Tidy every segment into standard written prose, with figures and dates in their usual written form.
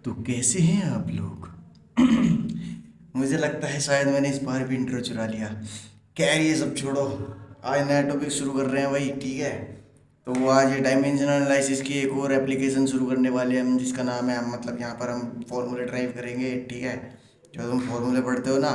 तो कैसे हैं आप लोग? मुझे लगता है शायद मैंने इस बार भी इंट्रो चुरा लिया। खैर ये सब छोड़ो। आज नया टॉपिक शुरू कर रहे हैं भाई, ठीक है। तो आज डायमेंशनल एनालिसिस की एक और एप्लीकेशन शुरू करने वाले हैं हम, जिसका नाम है मतलब यहाँ पर हम फॉर्मूले ड्राइव करेंगे, ठीक है। जो तुम फॉर्मूले पढ़ते हो ना,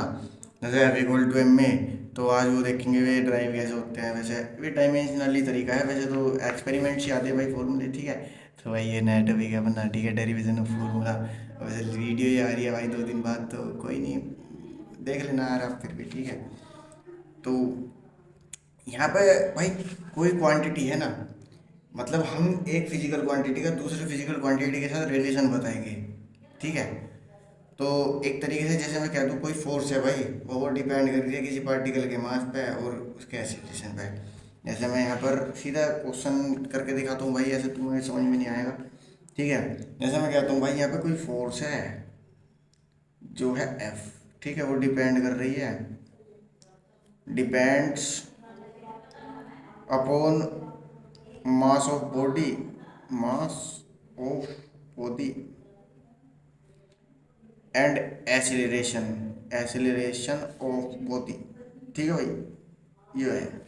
जैसे एफ इक्वल टू एम में, तो आज वो देखेंगे वे ड्राइव कैसे होते हैं। वैसे वे डायमेंशनली तरीका है, वैसे तो एक्सपेरिमेंट्स ही आते हैं भाई फॉर्मूले, ठीक है। तो भाई ये नया टॉपिक है अपना, ठीक है, डेरिवेशन ऑफ फॉर्मूला। वैसे वीडियो ही आ रही है भाई 2 दिन बाद, तो कोई नहीं, देख लेना यार आप फिर भी, ठीक है। तो यहाँ पे भाई कोई क्वांटिटी है ना, मतलब हम एक फिजिकल क्वांटिटी का दूसरे फिजिकल क्वांटिटी के साथ रिलेशन बताएंगे, ठीक है। तो एक तरीके से जैसे मैं कह दूँ कोई फोर्स है भाई, वो डिपेंड कर रही है किसी पार्टिकल के मास पे और उसके एक्सीलरेशन पे। जैसे मैं यहाँ पर सीधा क्वेश्चन करके दिखाता हूँ भाई, ऐसे तुम्हें समझ में नहीं आएगा, ठीक है। जैसे मैं कहता हूँ भाई यहाँ पे कोई फोर्स है जो है एफ, ठीक है, वो डिपेंड कर रही है, depends upon mass of body, mass of body and acceleration, acceleration of body, ठीक है भाई, ये है।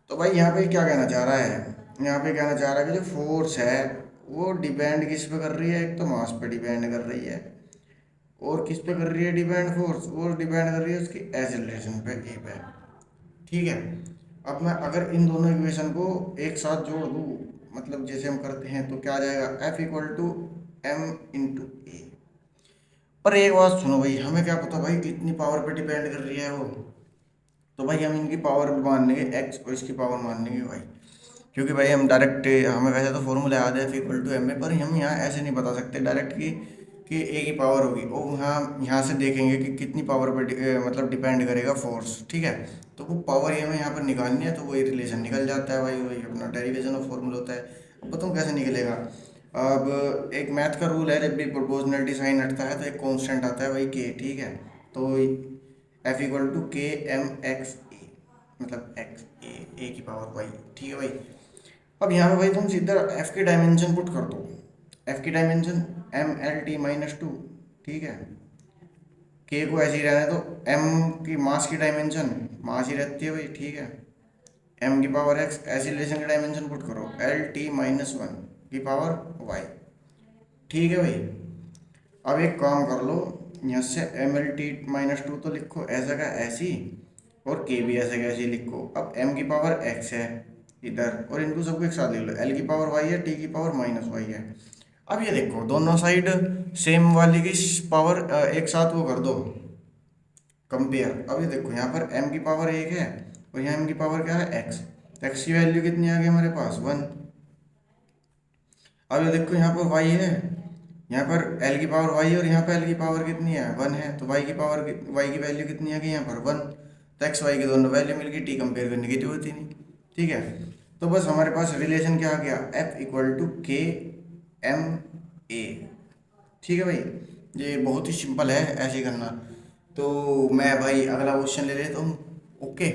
तो भाई यहाँ पे क्या कहना चाह रहा है, यहाँ पे कहना चाह रहा है कि जो फोर्स है वो डिपेंड किस पे कर रही है, एक तो मास पे डिपेंड कर रही है, और किस पे कर रही है डिपेंड, फोर्स और डिपेंड कर रही है उसकी एसिलरेशन पे, ए पे, ठीक है। अब मैं अगर इन दोनों इक्वेशन को एक साथ जोड़ दूँ, मतलब जैसे हम करते हैं, तो क्या आ जाएगा, F equal to m into a. पर एक बात सुनो भाई, हमें क्या पता भाई कितनी पावर पे डिपेंड कर रही है वो। तो भाई हम इनकी पावर मान लेंगे एक्स और इसकी पावर मान लेंगे भाई, क्योंकि भाई हम डायरेक्ट, हमें वैसे तो फॉर्मूला याद है एफ इक्वल टू एम में, पर हम यहाँ ऐसे नहीं बता सकते डायरेक्ट कि ए की पावर होगी, और यहाँ से देखेंगे कि कितनी पावर पर मतलब डिपेंड करेगा फोर्स, ठीक है। तो वो पावर ही हमें यहाँ पर निकालनी है, तो वही रिलेशन निकल जाता है भाई, वही अपना डेरिवेशन ऑफ फॉर्मूला होता है। अब बताऊँ कैसे निकलेगा। अब एक मैथ का रूल है, जब भी प्रोपोर्शनलिटी साइन हटता है तो एक कांस्टेंट आता है भाई के, ठीक है। तो एफ इक्वल टू के एम एक्स ए, मतलब एक्स ए की पावर वाई, ठीक है भाई। अब यहाँ पे भाई तुम सीधा एफ की डायमेंशन पुट कर दो, एफ की dimension M L T minus two, ठीक है। के को ऐसे ही रहने दो, एम की मास की डायमेंशन मास ही रहती है भाई, ठीक है। एम की पावर एक्स, एसिलेशन की डायमेंशन पुट करो एल टी माइनस वन की पावर वाई, ठीक है भाई। अब एक काम कर लो, यहाँ से M L T minus two तो लिखो ऐसा का ऐसी, और के भी ऐसे का ऐसे लिखो। अब एम की पावर एक्स है इधर, और इनको सबको एक साथ लिख लो, एल की पावर वाई है, टी की पावर माइनस वाई है। अब ये देखो दोनों साइड सेम वाली की पावर एक साथ वो कर दो, कंपेयर। अब ये देखो यहाँ पर m की पावर 1 है और यहाँ m की पावर क्या है x, x की वैल्यू कितनी आ गई हमारे पास 1। अब ये देखो यहाँ पर y है, यहाँ पर l की पावर y है और यहाँ पर l की पावर कितनी है 1 है, तो y की पावर y की वैल्यू कितनी आ गई यहाँ पर 1। तो एक्स वाई की दोनों वैल्यू मिल गई, t कंपेयर करने की जरूरत ही नहीं, ठीक है। तो बस हमारे पास रिलेशन क्या आ गया, f इक्वल टू के एम ए, ठीक है भाई। ये बहुत ही सिंपल है ऐसे ही करना। तो मैं भाई अगला क्वेश्चन ले लेता हूँ, ओके।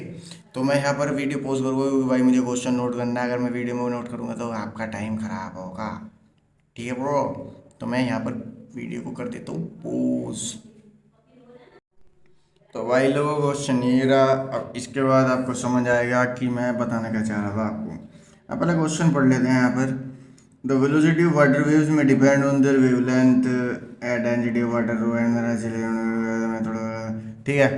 तो मैं यहाँ पर वीडियो पॉज करूँगा क्योंकि भाई मुझे क्वेश्चन नोट करना है, अगर मैं वीडियो में नोट करूँगा तो आपका टाइम खराब होगा, ठीक है ब्रो। तो मैं यहाँ पर वीडियो को कर देता हूँ पॉज। तो भाई लोगों क्वेश्चन ये रहा, अब इसके बाद आपको समझ आएगा कि मैं बताना क्या चाह रहा था आपको। अब पहले क्वेश्चन पढ़ लेते हैं यहाँ पर। The velocity of water waves में depend on their wavelength, density of water and method, ठीक है।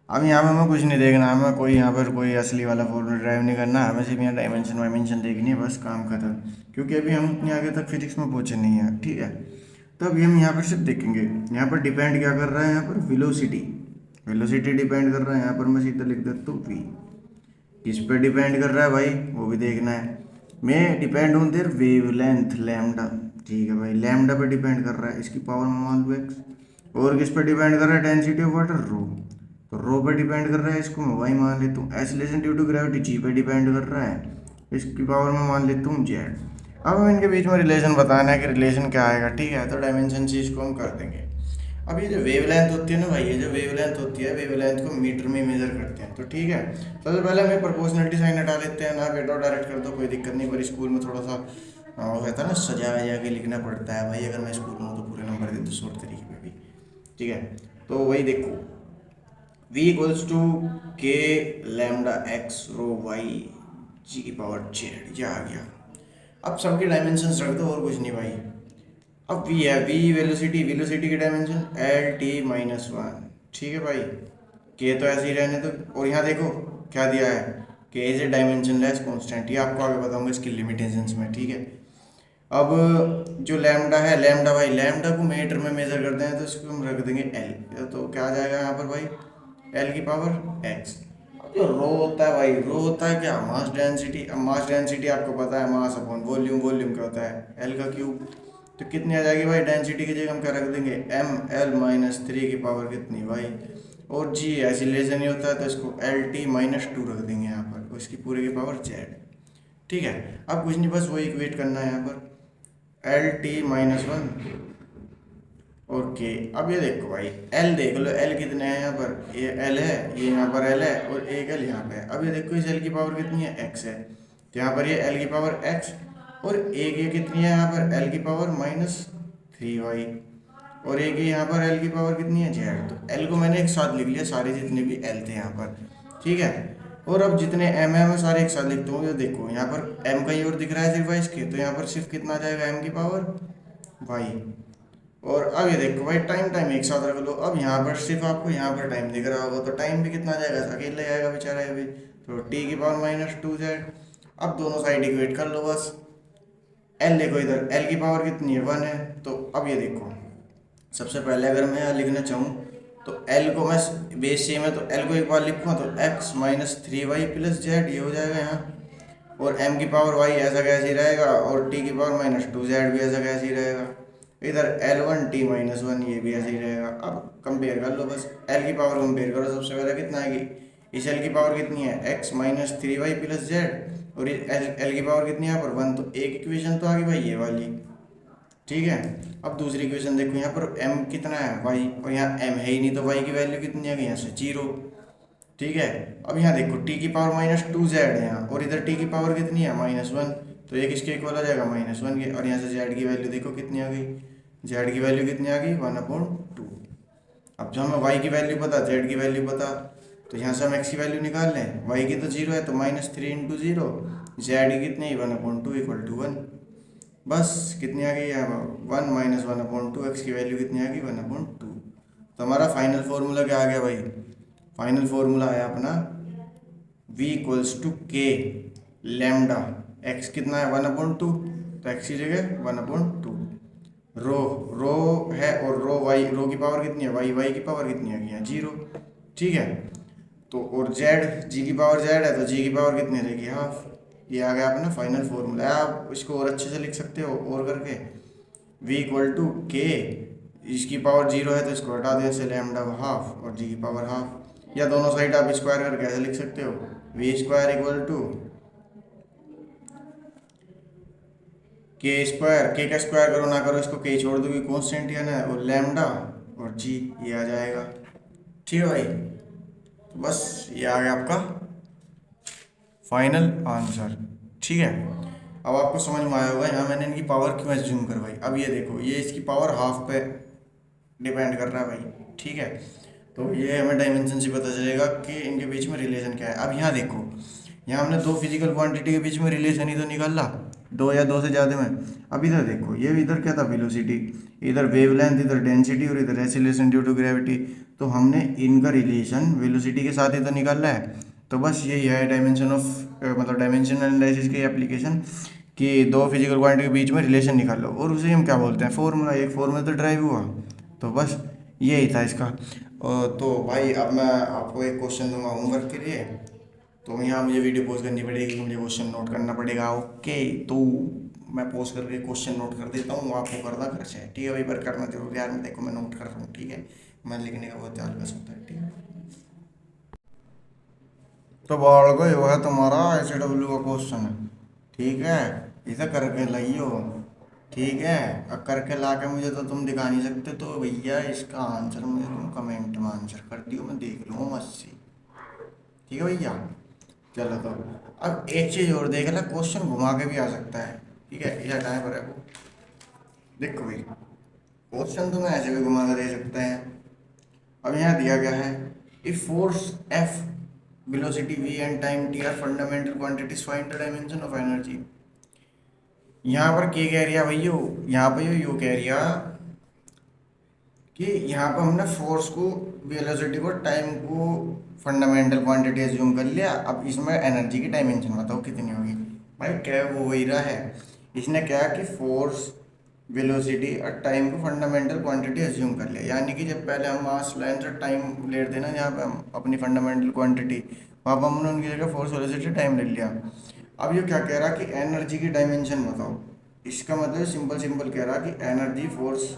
अब यहाँ पे हमें कुछ नहीं देखना, हमें कोई यहाँ पर कोई असली वाला फॉर्मूला ड्राइव नहीं करना, हमें सिर्फ यहाँ डायमेंशन वाइमेंशन देखनी है, बस काम खत्म। क्योंकि अभी हम इतनी आगे तक फिजिक्स में पहुँचे नहीं हैं, ठीक है। तो अभी हम यहाँ पर सिर्फ देखेंगे, यहाँ पर डिपेंड क्या कर रहा है, यहाँ पर वेलोसिटी, वेलोसिटी डिपेंड कर रहा है। यहाँ पर मैं सीधा लिख देता हूँ वी, किस पे डिपेंड कर रहा है भाई वो भी देखना है। मैं depend on their wavelength lambda, ठीक है भाई, लैम्डा पे डिपेंड कर रहा है, इसकी पावर में मान लो एक्स। और किस पे डिपेंड कर रहा है, डेंसिटी ऑफ वाटर रो, तो रो पे डिपेंड कर रहा है, इसको मैं वाई मान लेता हूँ। Acylation due to gravity G पे डिपेंड कर रहा है, इसकी पावर में मान लेता हूँ जेड। अब हम इनके बीच में रिलेशन बताना है कि रिलेशन क्या आएगा, ठीक है। तो डायमेंशन से इसको हम कर देंगे। अब ये जो वेवलेंथ होती है ना भाई, ये जो वेवलेंथ होती है, वेवलेंथ को मीटर में मेजर करते हैं, तो ठीक है। सबसे पहले हमें प्रोपोर्शनलिटी साइन हटा लेते हैं ना, बेटा डायरेक्ट कर दो कोई दिक्कत नहीं, पर स्कूल में थोड़ा सा वो कहता है ना सजा वजा के लिखना पड़ता है भाई, अगर मैं स्कूल में हूँ तो पूरे नंबर देते हैं शॉर्ट तरीके में भी, ठीक है। तो वही देखो v इक्वल्स टू के लैम्डा एक्स रो वाई जी की पावर जेड, ये आ गया। अब सबके डायमेंशन रख दो और कुछ नहीं भाई। अब v है, v वेलोसिटी, वेलोसिटी की dimension L T minus one, ठीक है भाई। के तो ऐसे ही रहने दो, और यहाँ देखो क्या दिया है, के इज ए डायमेंशनलेस कांस्टेंट, ये आपको आगे बताऊंगा इसकी लिमिटेशंस में, ठीक है। अब जो लैम्डा है, लैम्डा भाई, लैम्डा को मीटर में मेजर करते हैं तो इसको हम रख देंगे एल, तो क्या आ जाएगा यहाँ पर भाई, एल की पावर एक्स। अब जो रो होता है भाई, रो होता है क्या, मास डेंसिटी। अब मास डेंसिटी आपको पता है, मास अपॉन वॉल्यूम, वॉल्यूम क्या होता है एल का क्यूब। तो कितनी आ जाएगी भाई, डेंसिटी की जगह हम क्या रख देंगे, एम एल माइनस थ्री की पावर कितनी भाई, और जी ऐसिलेशन नहीं होता है तो इसको एल टी माइनस टू रख देंगे यहाँ पर, इसकी पूरे की पावर जेड, ठीक है। अब कुछ नहीं, बस वही इक्वेट करना है यहाँ पर, एल टी माइनस वन और के। अब ये देखो भाई, एल देख लो, एल कितने हैं यहाँ पर, ये एल है, ये यहाँ पर एल है, और एक एल यहाँ पे है। अब ये देखो इस एल की पावर कितनी है, एक्स है, तो यहाँ पर ये एल की पावर एक्स, और एक ये कितनी है यहाँ पर, एल की पावर माइनस थ्री वाई, और एक ये यहाँ पर एल की पावर कितनी है, जेड। तो एल को मैंने एक साथ लिख लिया, सारे जितने भी एल थे यहाँ पर, ठीक है। और अब जितने एम है मैं सारे एक साथ लिखता हूँ। ये देखो यहाँ पर एम कहीं और दिख रहा है सिर्फ वाई के, तो यहाँ पर सिर्फ कितना आ जाएगा, एम की पावर वाई। और अब ये देखो भाई, टाइम टाइम एक साथ रख लो। अब यहाँ पर सिर्फ आपको यहाँ पर टाइम दिख रहा होगा, तो टाइम भी कितना आ जाएगा, अकेले आएगा बेचारा ये भी, तो टी की पावर माइनस टू जेड। अब दोनों साइड इक्वेट कर लो बस। एल देखो इधर, एल की पावर कितनी है, वन है। तो अब ये देखो, सबसे पहले अगर मैं यहाँ लिखना चाहूँ तो एल को मैं बेस सेम है तो एल को एक बार लिखूँ तो x minus three y plus z, ये हो जाएगा यहाँ। और एम की पावर वाई ऐसा कैसे ही रहेगा, और टी की पावर माइनस टू जेड भी ऐसा कैसे ही रहेगा। इधर L one T minus one, ये भी ऐसे ही रहेगा। अब कंपेयर कर लो बस, एल की पावर कंपेयर करो, सबसे पहले कितना आएगी, इस एल की पावर कितनी है, x minus three y plus z, और एल की पावर कितनी है यहाँ पर, वन। तो एक इक्वेशन तो आ गई भाई ये वाली, ठीक है। अब दूसरी इक्वेशन देखो, यहाँ पर m कितना है, y, और यहाँ m है ही नहीं, तो y की वैल्यू कितनी आ गई, यहाँ से जीरो, ठीक है। अब यहाँ देखो t की पावर माइनस टू जेड है यहाँ, और इधर t की पावर कितनी है, माइनस वन, तो एक इसके इक्वल आ जाएगा माइनस वन के। और यहाँ से z की वैल्यू देखो कितनी आ गई, z की वैल्यू कितनी आ गई, वन अपॉन टू। अब जो हमें y की वैल्यू पता, z की वैल्यू पता, तो यहाँ से हम x की वैल्यू निकाल लें, y की तो जीरो है तो minus three into zero, z की कितनी, one upon two equal to one. बस कितनी आ गई है, one minus one upon two, x की वैल्यू कितनी आ गई, वन अपॉइंट टू। तो हमारा फाइनल फॉर्मूला क्या आ गया भाई, फाइनल फॉर्मूला आया अपना v इक्वल्स टू के लैम्डा एक्स कितना है, वन अपॉइंट टू, तो एक्स की जगह वन अपॉइंट टू, रो रो है, और रो वाई, रो की पावर कितनी है वाई, वाई की पावर कितनी आ गई है, जीरो, ठीक है। तो और जेड, जी की पावर जेड है, तो जी की पावर कितनी रहेगी, हाफ। ये आ गया अपना फाइनल फॉर्मूला। आप इसको और अच्छे से लिख सकते हो और करके, v इक्वल टू के, इसकी पावर जीरो है तो इसको हटा दें से लैम्डा हाफ, और जी की पावर हाफ, या दोनों साइड आप स्क्वायर करके ऐसे लिख सकते हो, v स्क्वायर इक्वल टू के स्क्वायर, के का स्क्वायर करो ना करो, इसको के छोड़ दो कि कॉन्स्टेंट है ना, और लैम्डा और जी, ये आ जाएगा, ठीक है भाई। तो बस ये आ गया आपका फाइनल आंसर, ठीक है। अब आपको समझ में आया होगा यहाँ मैंने इनकी पावर क्यों एज्यूम करवाई। अब ये देखो, ये इसकी पावर हाफ पे डिपेंड कर रहा है भाई, ठीक है। तो ये हमें डायमेंशन से पता चलेगा कि इनके बीच में रिलेशन क्या है। अब यहाँ देखो, यहाँ हमने दो फिजिकल क्वांटिटी के बीच में रिलेशन ही तो निकाला, दो या दो से ज़्यादा में। अब इधर देखो, ये इधर क्या था, वेलोसिटी, इधर वेवलेंथ, इधर डेंसिटी, और इधर एक्सीलरेशन ड्यू टू ग्रेविटी। तो हमने इनका रिलेशन वेलोसिटी के साथ ही तो निकालना है। तो बस यही है डायमेंशन ऑफ, मतलब डायमेंशन एनालिसिस की एप्लीकेशन, कि दो फिजिकल क्वांटिटी के बीच में रिलेशन निकाल लो, और उसे हम क्या बोलते हैं, फॉर्मूला। एक फॉर्मूला तो ड्राइव हुआ, तो बस यही था इसका। तो भाई अब मैं आपको एक क्वेश्चन दूंगा होमवर्क के लिए, तो यहाँ मुझे वीडियो पोस्ट करनी पड़ेगी, मुझे क्वेश्चन नोट करना पड़ेगा, ओके। तो मैं पोस्ट करके क्वेश्चन नोट कर देता हूँ, आपको करना खर्च है, ठीक है भाई, पर करना जरूर यार। मैं देखो मैं नोट कर रहा हूँ, ठीक है, मैं लिखने का बहुत ध्यान रख सकता है, ठीक है। तो बाढ़ गए वो है तुम्हारा SW का क्वेश्चन है, ठीक है, इसे करके लाइयो, ठीक है। अब करके ला के मुझे तो तुम दिखा नहीं सकते, तो भैया इसका आंसर मुझे तुम कमेंट में आंसर कर दियो, मैं देख लूँगा मस्सी, ठीक है भैया। चलो तो अब एक चीज़ और देख ला, क्वेश्चन घुमा के भी आ सकता है, ठीक है, ये हटाए पर है वो, देखो भाई, क्वेश्चन तो मैं ऐसे भी घुमा कर दे सकते हैं। अब यहाँ दिया गया है, if force F, velocity v and time t are fundamental quantities, find the dimension of energy. यहाँ पर क्या कह रिया भैया, यहाँ पर यो कह रिया कि यहाँ पर हमने फोर्स को, वेलोसिटी को, टाइम को फंडामेंटल क्वांटिटी एज्यूम कर लिया। अब इसमें एनर्जी की डायमेंशन बताओ कितनी होगी। भाई क्या वो वही रहा है, इसने क्या कि फोर्स, वेलोसिटी और टाइम को फंडामेंटल क्वांटिटी एज्यूम कर लिया। यानी कि जब पहले हम मास, लेंथ और टाइम ले रहे थे ना, जहाँ पे हम अपनी फंडामेंटल क्वांटिटी, वहाँ पर हमने उनकी जगह फोर्स, वेलोसिटी, टाइम ले लिया। अब ये क्या कह रहा कि एनर्जी की डायमेंशन बताओ। इसका मतलब सिंपल सिंपल कह रहा कि एनर्जी फोर्स,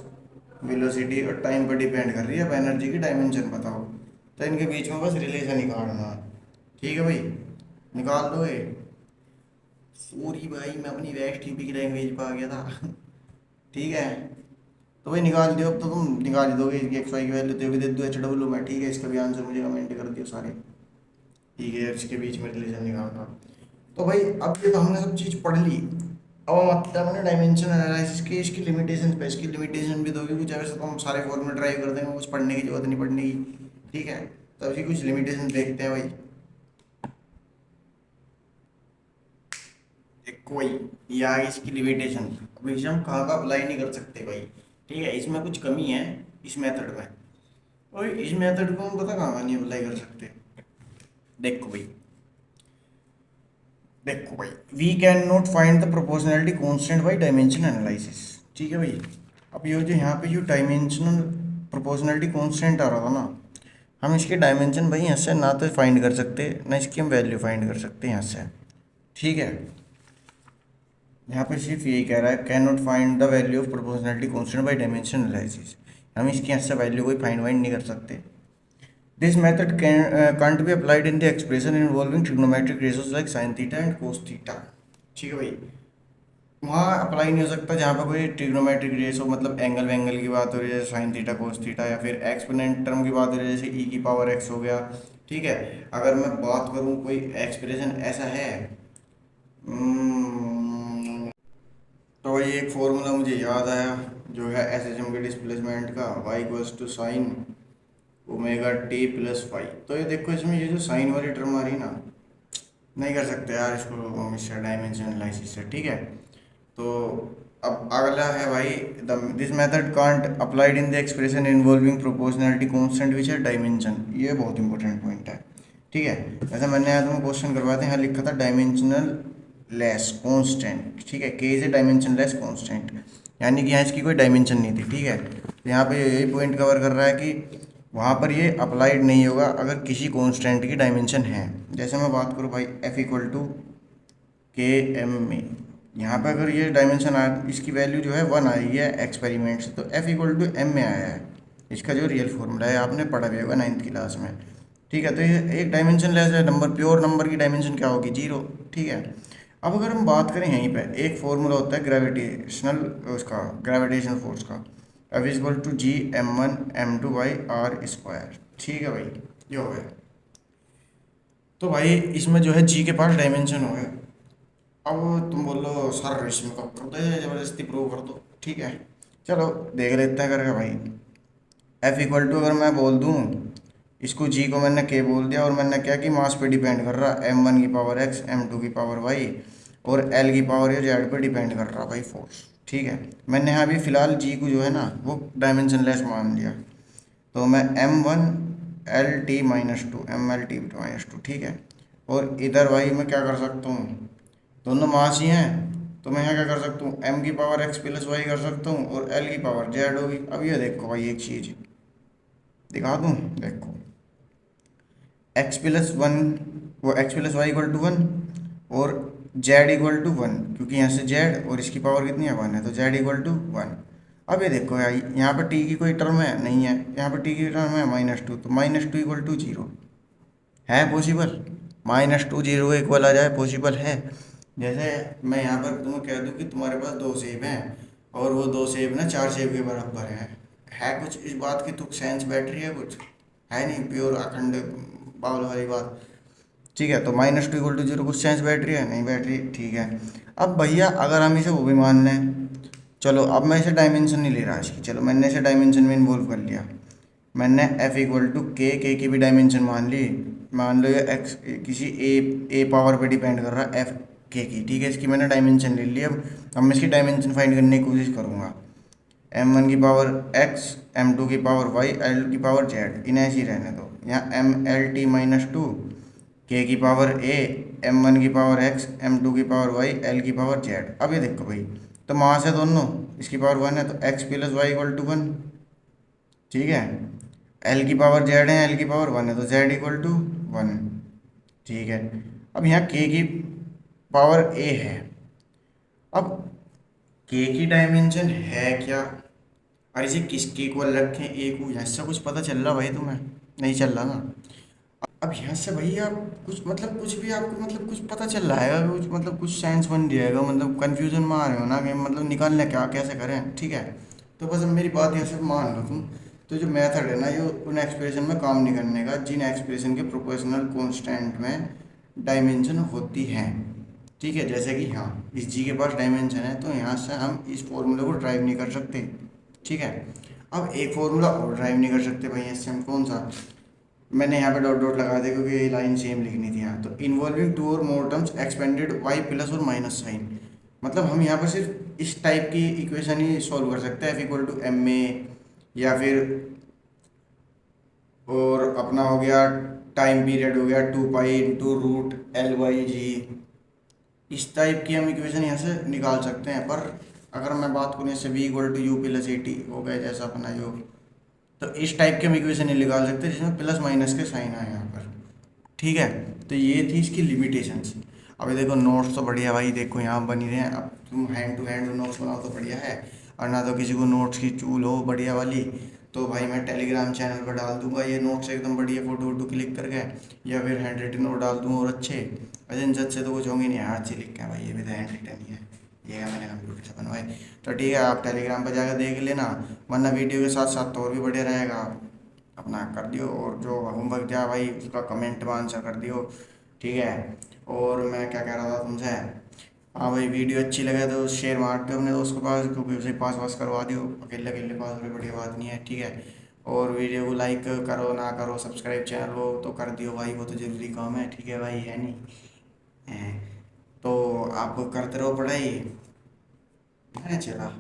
वेलोसिटी और टाइम पर डिपेंड कर रही है। अब एनर्जी की डायमेंशन बताओ। तो इनके बीच में बस रिलेशन निकालना। ठीक है भाई, निकाल दो ये। सॉरी भाई, मैं अपनी वेस्ट टीपी की लैंग्वेज पर आ गया था। ठीक है, तो भाई निकाल दियो। अब तो तुम निकाल ही दोगे इसकी एक्स वाई की वैल्यू, तो भी दे दो HW में। ठीक है, इसका भी आंसर मुझे कमेंट कर दियो सारे। ठीक है, इसके बीच में रिलेशन निकालना। तो भाई अब ये तो हमने सब चीज़ पढ़ ली। अब हम आते हैं अपने डायमेंशन एनालिसिस की, इसकी लिमिटेशन पे। इसकी लिमिटेशन भी दोगे कुछ, वैसे तो हम सारे फॉर्मूले ड्राइव कर देंगे, कुछ पढ़ने की जरूरत नहीं पड़ने की। ठीक है, तो अभी कुछ लिमिटेशन देखते हैं भाई। कोई या इसकी लिमिटेशन, अभी इसे हम कहाँ का अप्लाई नहीं कर सकते भाई। ठीक है, इसमें कुछ कमी है इस मेथड में, और इस मेथड को हम पता कहाँ नहीं अप्लाई कर सकते। देखो भाई, देखो भाई, we can not find the proportionality constant by dimension analysis. ठीक है भाई, अब ये जो यहाँ पे जो डायमेंशनल प्रोपोर्शनैलिटी कांस्टेंट आ रहा था ना, हम इसके डायमेंशन भाई यहाँ से ना तो फाइंड कर सकते, ना इसकी हम वैल्यू फाइंड कर सकते यहाँ से। ठीक है, यहाँ पे सिर्फ यही कह रहा है, can not find the value of proportionality constant by dimension analysis. हम इसकी यहाँ से वैल्यू कोई फाइंड वाइंड नहीं कर सकते। This method can't be applied in the expression involving trigonometric ratios like sin theta and cos theta। ठीक है भाई, वहाँ अप्लाई नहीं हो सकता जहाँ पर कोई ट्रिग्नोमेट्रिक रेशो, मतलब एंगल वेंगल की बात हो रही है जैसे साइन थीटा कोस थीटा, या फिर एक्सपोनेंट टर्म की बात हो रही है जैसे ई की पावर एक्स हो गया। ठीक है, अगर मैं बात करूँ कोई एक्सप्रेशन ऐसा है, तो वही एक फॉर्मूला मुझे याद आया जो है एस एच एम के डिस्प्लेसमेंट का, y equals to sine omega t plus phi. तो ये देखो, इसमें ये जो साइन वाली टर्म आ रही ना, नहीं कर सकते यार इसको मिस्टर डायमेंशन एनालिसिस से। ठीक है, तो अब अगला है भाई, this method can't applied in the expression involving proportionality constant which है डायमेंशन। ये बहुत इंपॉर्टेंट पॉइंट है। ठीक है, जैसे मैंने यहाँ तुम्हें क्वेश्चन करवाते हैं, यहाँ लिखा था डायमेंशनल लेस कांस्टेंट। ठीक है, के is a dimension less constant, यानी कि यहाँ इसकी कोई डायमेंशन नहीं थी। ठीक है, तो यहाँ पे यही पॉइंट कवर कर रहा है कि वहाँ पर ये अप्लाइड नहीं होगा अगर किसी कांस्टेंट की डायमेंशन है। जैसे मैं बात करूँ भाई, एफ इक्वल टू के एम में, यहाँ पे अगर ये डायमेंशन आ, इसकी वैल्यू जो है 1 आई है एक्सपेरिमेंट से, तो एफ इक्वल टू एम में आया है। इसका जो रियल फॉर्मूला है आपने पढ़ा भी होगा 9th क्लास में। ठीक है, तो ये एक डायमेंशन लेस है नंबर, प्योर नंबर की डायमेंशन क्या होगी, 0। ठीक है, अब अगर हम बात करें यहीं पे, एक फॉर्मूला होता है ग्रेविटेशनल, उसका ग्रेविटेशन फोर्स का, F is equal to G m1 m2/r²। ठीक है भाई, ये हो गया। तो भाई इसमें जो है जी के पास डायमेंशन हो गया। अब तुम बोलो सर इसमें तो कर दो, ज़बरदस्ती प्रूव कर दो। ठीक है, चलो देख लेते हैं करके भाई। एफ इक्वल टू अगर मैं बोल दूँ, इसको जी को मैंने के बोल दिया, और मैंने क्या कि मास पे डिपेंड कर रहा, m1 की पावर x, m2 की पावर y, और l की पावर या जेड पे डिपेंड कर रहा भाई फोर्स। ठीक है, मैंने यहाँ भी फिलहाल जी को जो है ना वो डायमेंशन लेस मान लिया, तो मैं m1 LT-2 MLT-2। ठीक है, और इधर भाई मैं क्या कर सकता हूँ, दोनों मास ही हैं, तो मैं यहाँ क्या कर सकता हूँ, m की पावर x प्लस वाई कर सकता हूँ, और l की पावर z होगी। अब ये देखो भाई, एक चीज़ दिखा दूँ, देखो x+1, वो x+y=1, और z=1, क्योंकि यहाँ से z और इसकी पावर कितनी है 1 है, तो z=1। अब ये देखो यार, यहाँ पर t की कोई टर्म है नहीं है, यहाँ पर t की टर्म है -2, तो -2 = 0 है पॉसिबल, -2 0 के इक्वल आ जाए, पॉसिबल है। जैसे मैं यहाँ पर तुम्हें कह दूँ कि तुम्हारे पास 2 सेब हैं, और वो 2 सेब ना 4 सेब के बराबर है कुछ इस बात की तो सेंस बैटरी है कुछ, है नहीं, प्योर अखंड बाउल वाली बात। ठीक है, तो -2 = 0 कुछ सेंस बैटरी है नहीं बैटरी। ठीक है, अब भैया अगर हम इसे वो भी मान लें, चलो अब मैं इसे डायमेंशन नहीं ले रहा इसकी, चलो मैंने इसे डायमेंशन में इन्वॉल्व कर लिया। मैंने f इक्वल टू के की भी डायमेंशन मान ली। मान लो ये x किसी ए पावर पे डिपेंड कर रहा है f के की, ठीक है, इसकी मैंने डायमेंशन ले ली। अब मैं इसकी डायमेंशन फाइंड करने की कोशिश करूँगा। m1 की पावर x, m2 की पावर y, l की पावर z, इन्हें ऐसे ही रहने दो। यहाँ m l t-2, k की पावर a, m1 की पावर x, m2 की पावर y, l की पावर z। अब ये देखो भाई, तो मास है दोनों, इसकी पावर 1 है तो x plus y equal to 1, ठीक है। l की पावर z है, l की पावर 1 है तो z इक्वल टू 1, ठीक है। अब यहाँ k की पावर a है। अब k की डायमेंशन है क्या, और इसे किसके इक्वल रखें, ए को, यहाँ से कुछ पता चल रहा भाई तुम्हें? नहीं चल रहा ना। अब यहाँ से भाई आप कुछ मतलब कुछ भी आपको मतलब कुछ पता चल रहा है, कुछ मतलब कुछ साइंस बन जाएगा, मतलब कंफ्यूजन में आ रहे हो ना कि मतलब निकालने क्या कैसे करें, ठीक है। तो बस अब मेरी बात यहाँ से मान लो तुम। तो जो मेथड है ना, ये उन एक्सप्रेशन में काम नहीं करने का जिन एक्सप्रेशन के प्रोपोर्शनल कांस्टेंट में डायमेंशन होती हैं, ठीक है। जैसे कि हाँ, इस जी के पास डायमेंशन है तो यहाँ से हम इस फॉर्मूले को ड्राइव नहीं कर सकते, ठीक है। अब एक फॉर्मूला और ड्राइव नहीं कर सकते भाई, इससे हम कौन सा, मैंने यहाँ पे डॉट डॉट लगा दिया क्योंकि ये लाइन सेम लिखनी थी यहाँ। तो इन्वॉल्विंग टू और more terms expanded by plus और माइनस साइन, मतलब हम यहाँ पर सिर्फ इस टाइप की इक्वेशन ही सॉल्व कर सकते हैं, F equal to m a, या फिर और अपना हो गया टाइम पीरियड हो गया 2 पाई इंटू रूट L/G। इस टाइप की हम इक्वेशन यहाँ से निकाल सकते हैं। पर अगर मैं बात करूँ इससे v equal to u plus a t हो गया जैसा अपना यो, तो इस टाइप की हम इक्वेशन नहीं निकाल सकते जिसमें प्लस माइनस के साइन आए यहाँ पर, ठीक है। तो ये थी इसकी लिमिटेशंस। अभी देखो नोट्स तो बढ़िया भाई, देखो यहाँ बनी रहे हैं। अब तुम हैंड टू हैंड नोट्स बनाओ तो बढ़िया है, और ना तो किसी को नोट्स की चूल हो बढ़िया वाली, तो भाई मैं टेलीग्राम चैनल पर डाल दूंगा ये नोट्स एकदम बढ़िया फ़ोटो वोटो क्लिक करके, या फिर हैंड रिटन नोट डाल दूंगा और अच्छे। अजय इनसे अच्छे तो कुछ होंगे नहीं, हाथ से लिख के भाई, ये भी तो हैंड रिटन ही है, ये है मैंने कंप्यूटर से बनवाए। तो ठीक है, आप टेलीग्राम पर जाकर देख लेना, वरना वीडियो के साथ साथ तो और भी बढ़िया रहेगा। अपना कर दियो, और जो होमवर्क दिया भाई उसका कमेंट में आंसर कर दियो, ठीक है। और मैं क्या कह रहा था तुमसे, हाँ भाई वीडियो अच्छी लगे तो शेयर मार दो अपने दोस्त के पास, क्योंकि उसे पास वास करवा दियो, अकेले अकेले पास कोई बढ़िया बात नहीं है, ठीक है। और वीडियो को लाइक करो ना करो, सब्सक्राइब चैनल को तो कर दियो भाई, वो तो ज़रूरी काम है, ठीक है भाई, है नहीं हैं। तो आप करते रहो पढ़ाई, है चला।